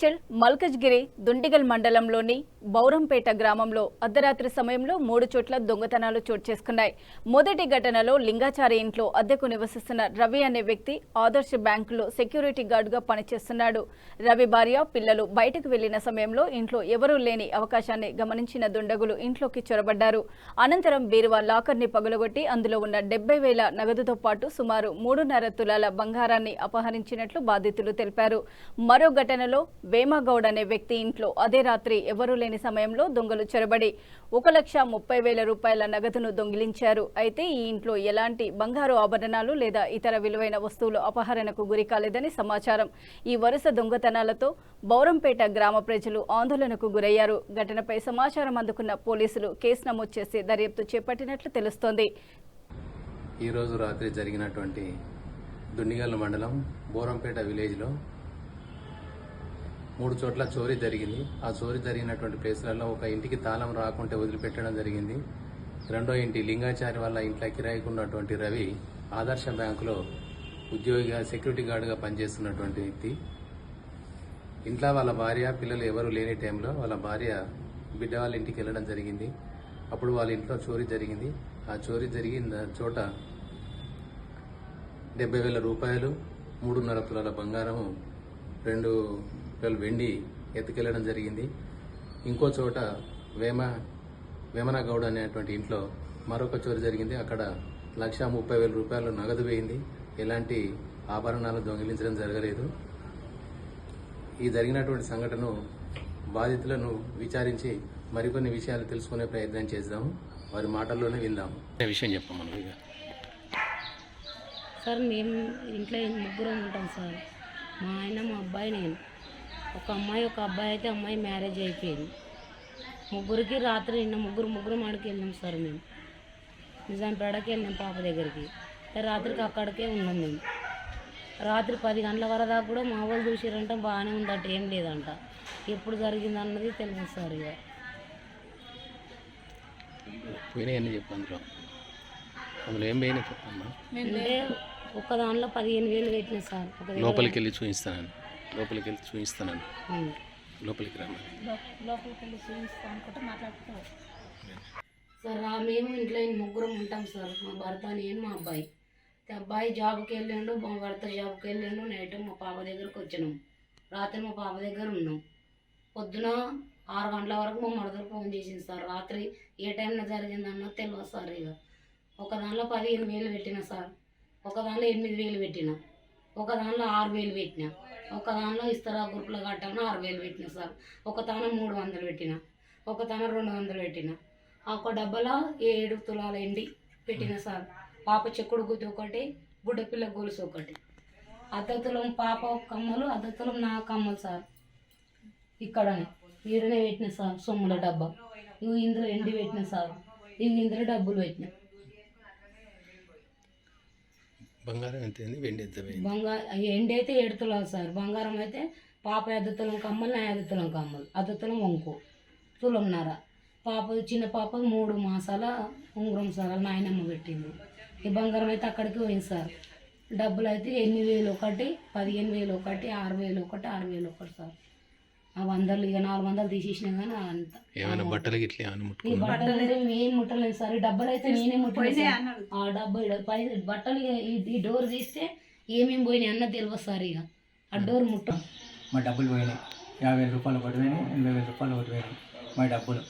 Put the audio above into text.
మేడ్చల్, మల్కజ్గిరి, దుండిగల్ మండలంలోని బౌరంపేట గ్రామంలో అర్ధరాత్రి సమయంలో 3 చోట్ల దొంగతనాలు చోటు చేసుకున్నాయి. మొదటి ఘటనలో లింగాచారి ఇంట్లో అద్దెకు నివసిస్తున్న రవి అనే వ్యక్తి ఆదర్శ బ్యాంకులో సెక్యూరిటీ గార్డుగా పనిచేస్తున్నాడు. రవి భార్య, పిల్లలు బయటకు వెళ్లిన సమయంలో ఇంట్లో ఎవరూ లేని అవకాశాన్ని గమనించిన దుండగులు ఇంట్లోకి చొరబడ్డారు. అనంతరం బీరువా లాకర్ని పగలగొట్టి అందులో ఉన్న 70,000 నగదుతో పాటు సుమారు 3.5 తులాల బంగారాన్ని అపహరించినట్లు బాధితులు తెలిపారు. మరో ఘటనలో వేమగౌడ్ అనే వ్యక్తి ఇంట్లో అదే రాత్రి ఎవరూ లేని సమయంలో దొంగలు చొరబడి 1,30,000 రూపాయల నగదును దొంగిలించారు. అయితే ఈ ఇంట్లో ఎలాంటి బంగారు ఆభరణాలు లేదా ఇతర విలువైన వస్తువులు అపహరణకు గురి కాలేదని సమాచారం. ఈ వరుస దొంగతనాలతో బౌరంపేట గ్రామ ప్రజలు ఆందోళనకు గురయ్యారు. ఘటనపై సమాచారం అందుకున్న పోలీసులు కేసు నమోదు చేసి దర్యాప్తు చేపట్టినట్లు తెలుస్తోంది. ఈ రోజు రాత్రి జరిగినటువంటి దుండిగల్ మండలం బౌరంపేట విలేజ్లో 3 చోట్ల చోరీ జరిగింది. ఆ చోరీ జరిగినటువంటి ప్లేస్లలో ఒక ఇంటికి తాళం రాకుంటే వదిలిపెట్టడం జరిగింది. రెండో ఇంటి లింగాచారి వాళ్ళ ఇంట్లో కిరాయికి ఉన్నటువంటి రవి ఆదర్శ బ్యాంకులో ఉద్యోగిగా సెక్యూరిటీ గార్డుగా పనిచేస్తున్నటువంటి వ్యక్తి. ఇంట్లో వాళ్ళ భార్య, పిల్లలు ఎవరు లేని టైంలో వాళ్ళ భార్య బిడ్డ వాళ్ళ ఇంటికి వెళ్ళడం జరిగింది. అప్పుడు వాళ్ళ ఇంట్లో చోరీ జరిగింది. ఆ చోరీ జరిగిన చోట 70,000 రూపాయలు, 3.5 తులాల బంగారము, 2 కిలోల వెండి ఎత్తుకెళ్లడం జరిగింది. ఇంకో చోట వేమనగౌడ్ అనేటువంటి ఇంట్లో మరొక చోరీ జరిగింది. అక్కడ 1,30,000 రూపాయలు నగదు వేయింది. ఎలాంటి ఆభరణాలు దొంగిలించడం జరగలేదు. ఈ జరిగినటువంటి సంఘటనను బాధితులను విచారించి మరికొన్ని విషయాలు తెలుసుకునే ప్రయత్నం చేద్దాము. వారి మాటల్లోనే విందాము. విషయం చెప్పమను. సార్ మేము ఇంట్లో 3 ఉంటాం సార్. మా ఆయన, మా అబ్బాయి, నేను. ఒక అమ్మాయి, ఒక అబ్బాయి. అయితే అమ్మాయి మ్యారేజ్ అయిపోయింది. ముగ్గురికి రాత్రి నిన్న ముగ్గురు ఆడికి వెళ్ళాం సార్. మేము నిజాంపేటకి వెళ్ళాం పాప దగ్గరికి. రాత్రికి అక్కడికే ఉన్నాం మేము. రాత్రి 10 గంటల వరకు దాకా కూడా మా వాళ్ళు చూసారంట, బాగానే ఉందట, ఏం లేదంట. ఎప్పుడు జరిగింది అన్నది తెలియదు సార్. ఇక పోయినాయని చెప్పండి. అందులో ఏం పోయినా చెప్పమ్మా. అంటే ఒక దానిలో 15,000 పెట్టిన సార్. లోపలికి వెళ్ళి చూపిస్తానని లోపలికి వెళ్ళి చూపిస్తాను మాట్లాడుతాం సార్. మేము ఇంట్లో 3 ఉంటాం సార్. మా భర్త, నేను, మా అబ్బాయి. అబ్బాయి జాబ్కి వెళ్ళాడు, మా భర్త జాబ్కి వెళ్ళాడు. నైట్ మా పాప దగ్గరకు వచ్చినాం. రాత్రి మా పాప దగ్గర ఉన్నాం. పొద్దున 6 గంటల వరకు మా మరదలు ఫోన్ చేసింది సార్. రాత్రి ఏ టైంలో జరిగిందన్నో తెలియదు సార్. ఇక ఒక దానిలో 15,000 పెట్టిన సార్, ఒక దానిలో 8,000 పెట్టిన, ఒక దానిలో 6,000 పెట్టిన, ఒక దానిలో ఇస్తరా గ్రూప్లో కట్టాలని 6,000 పెట్టిన సార్. ఒక తాన 300 పెట్టిన, ఒక తాన 200 పెట్టిన. ఒక డబ్బాలో 7 తులాల ఎండి పెట్టిన సార్. పాప చెక్కుడు గుత్తి ఒకటి, బుడ్డపిల్ల గొలుసు ఒకటి. అద్దతులం పాప కమ్మలు, అద్దతులం నా కమ్మలు సార్. ఇక్కడనే ఈడనే పెట్టిన సార్. సొమ్ముల డబ్బా ఇవి ఇందులో ఎండి పెట్టిన సార్. ఇవి ఇందులో డబ్బులు పెట్టిన. బంగారం ఎంత? వెండి ఎంత? ఎండి అయితే 7 తులాలు సార్. బంగారం అయితే పాప అద్దతులం కమ్మలు, నా అద్దతులం కమ్మలు. అద్దతులం వంకు తులంన్నర. పాప చిన్న పాప 3 మాసాల ఉంగరం సార్. నాయనమ్మ పెట్టింది. ఈ బంగారం అయితే అక్కడికి పోయింది సార్. డబ్బులు అయితే 8,000 ఒకటి, 15,000 ఒకటి, 6,000 ఒకటి, 6,000 ఒకటి సార్. ఆ 100 ఇక 400 తీసేసినా కానీ అంత. బట్టలు ఈ బట్టలు అయితే ఏం ముట్టలేదు సార్. ఈ డబ్బులు అయితే నేనే ముట్టలేదు. ఆ డబ్బులు బట్టలు ఈ డోర్ తీస్తే ఏమేమి పోయినాయి అన్న తెలియదు సార్. ఇక ఆ డోర్ ముట్ట. మా డబ్బులు పోయినాయి. 50,000 రూపాయలు ఒకటి పోయినాయి, 80,000 రూపాయలు ఒకటి పోయినాయి. మా డబ్బులు